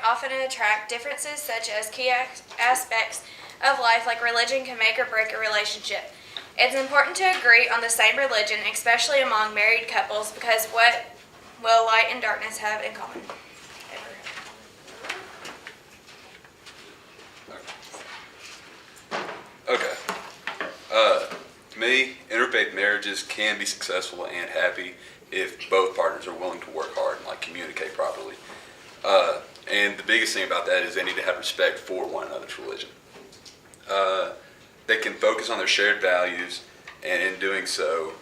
often attract differences such as key aspects of life like religion can make or break a relationship. It's important to agree on the same religion, especially among married couples, because what will light and darkness have in common? Okay. To me, interfaith marriages can be successful and happy if both partners are willing to work hard and communicate properly. And the biggest thing about that is they need to have respect for one another's religion. They can focus on their shared values, and in doing so,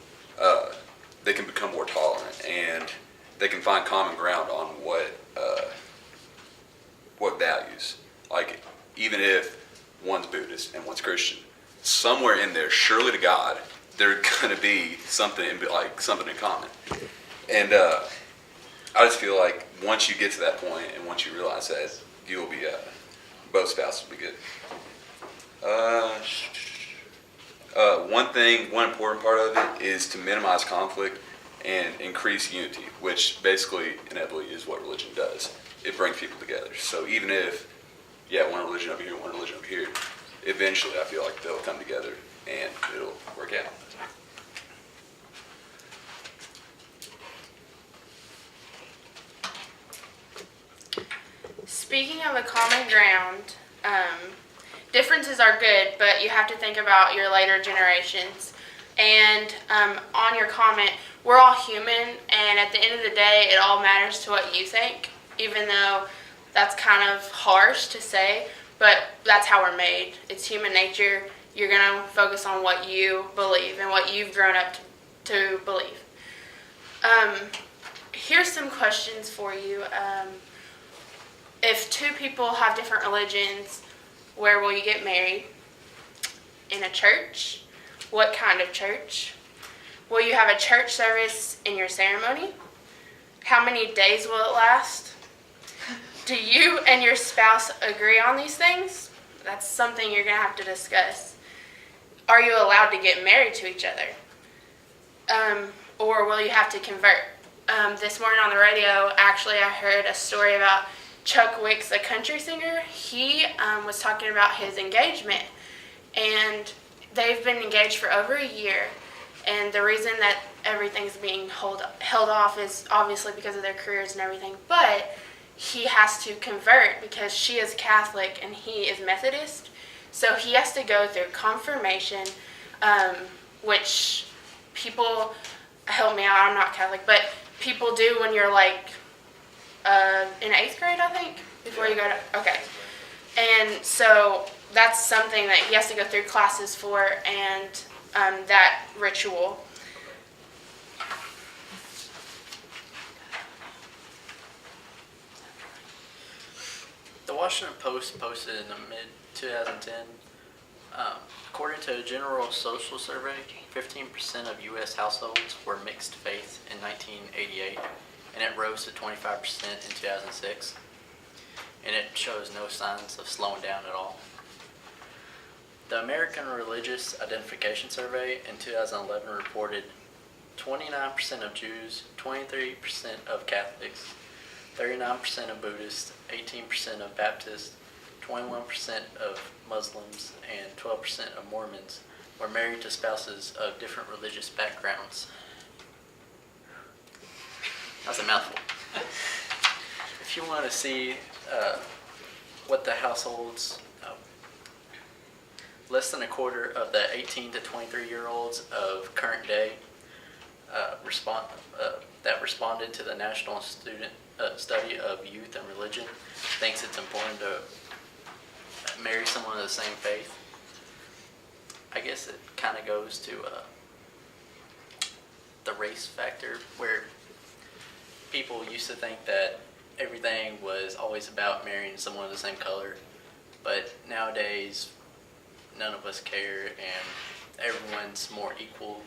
they can become more tolerant, and they can find common ground on what values. Like, even if one's Buddhist and one's Christian, somewhere in there, surely to God, there's going to be something in common. And I just feel like once you get to that point, and once you realize that, you will be both spouses will be good. One important part of it is to minimize conflict and increase unity, which basically inevitably is what religion does. It brings people together. So even if, one religion over here, one religion over here, eventually I feel like they'll come together and it'll work out. Speaking of a common ground, differences are good, but you have to think about your later generations. And on your comment, we're all human, and at the end of the day, it all matters to what you think, even though that's kind of harsh to say, but that's how we're made. It's human nature. You're going to focus on what you believe and what you've grown up to believe. Here's some questions for you. If two people have different religions, where will you get married? In a church? What kind of church? Will you have a church service in your ceremony? How many days will it last? Do you and your spouse agree on these things? That's something you're going to have to discuss. Are you allowed to get married to each other? Or will you have to convert? This morning on the radio, actually, I heard a story about Chuck Wicks, a country singer. He was talking about his engagement, and they've been engaged for over a year, and the reason that everything's being held off is obviously because of their careers and everything, but he has to convert because she is Catholic and he is Methodist, so he has to go through confirmation, which people, help me out, I'm not Catholic, but people do when you're in 8th grade, I think, before you go to, okay. And so that's something that he has to go through classes for, and that ritual. The Washington Post posted in the mid-2010, according to a general social survey, 15% of U.S. households were mixed faith in 1988, and it rose to 25% in 2006, and it shows no signs of slowing down at all. The American Religious Identification Survey in 2011 reported 29% of Jews, 23% of Catholics, 39% of Buddhists, 18% of Baptists, 21% of Muslims, and 12% of Mormons were married to spouses of different religious backgrounds. That's a mouthful. If you want to see what the households, less than a quarter of the 18 to 23-year-olds of current day that responded to the National Student Study of Youth and Religion thinks it's important to marry someone of the same faith. I guess it kind of goes to the race factor, where people used to think that everything was always about marrying someone of the same color, but nowadays none of us care, and everyone's more equal,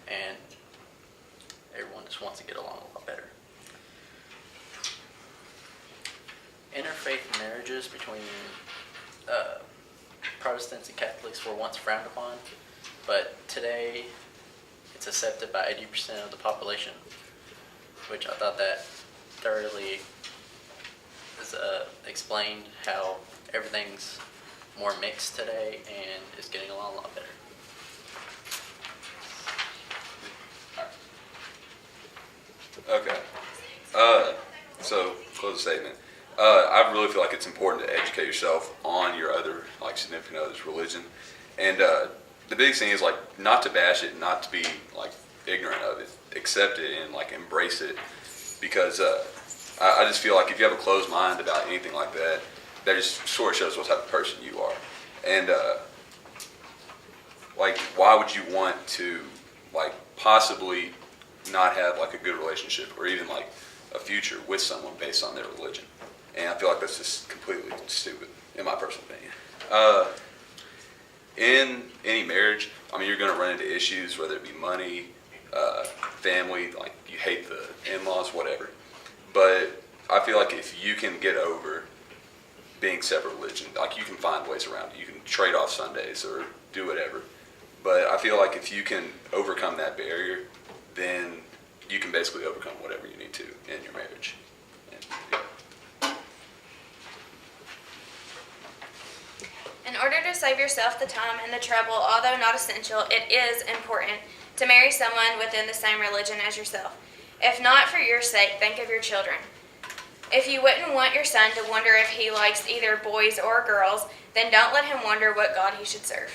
and everyone just wants to get along a lot better. Interfaith marriages between Protestants and Catholics were once frowned upon, but today it's accepted by 80% of the population, which I thought that thoroughly is explained how everything's more mixed today and is getting a lot better. Okay. So close statement. I really feel like it's important to educate yourself on your other like significant other's religion, and the biggest thing is like not to bash it, not to be like ignorant of it, accept it and like embrace it, because I just feel like if you have a closed mind about anything like that, that just sort of shows what type of person you are, and like why would you want to like possibly not have like a good relationship or even like a future with someone based on their religion? And I feel like that's just completely stupid, in my personal opinion. In any marriage, I mean, you're going to run into issues, whether it be money, family, like you hate the in-laws, whatever. But I feel like if you can get over being separate religion, like you can find ways around it. You can trade off Sundays or do whatever. But I feel like if you can overcome that barrier, then you can basically overcome whatever you need to in your marriage. And, yeah. In order to save yourself the time and the trouble, although not essential, it is important to marry someone within the same religion as yourself. If not for your sake, think of your children. If you wouldn't want your son to wonder if he likes either boys or girls, then don't let him wonder what God he should serve.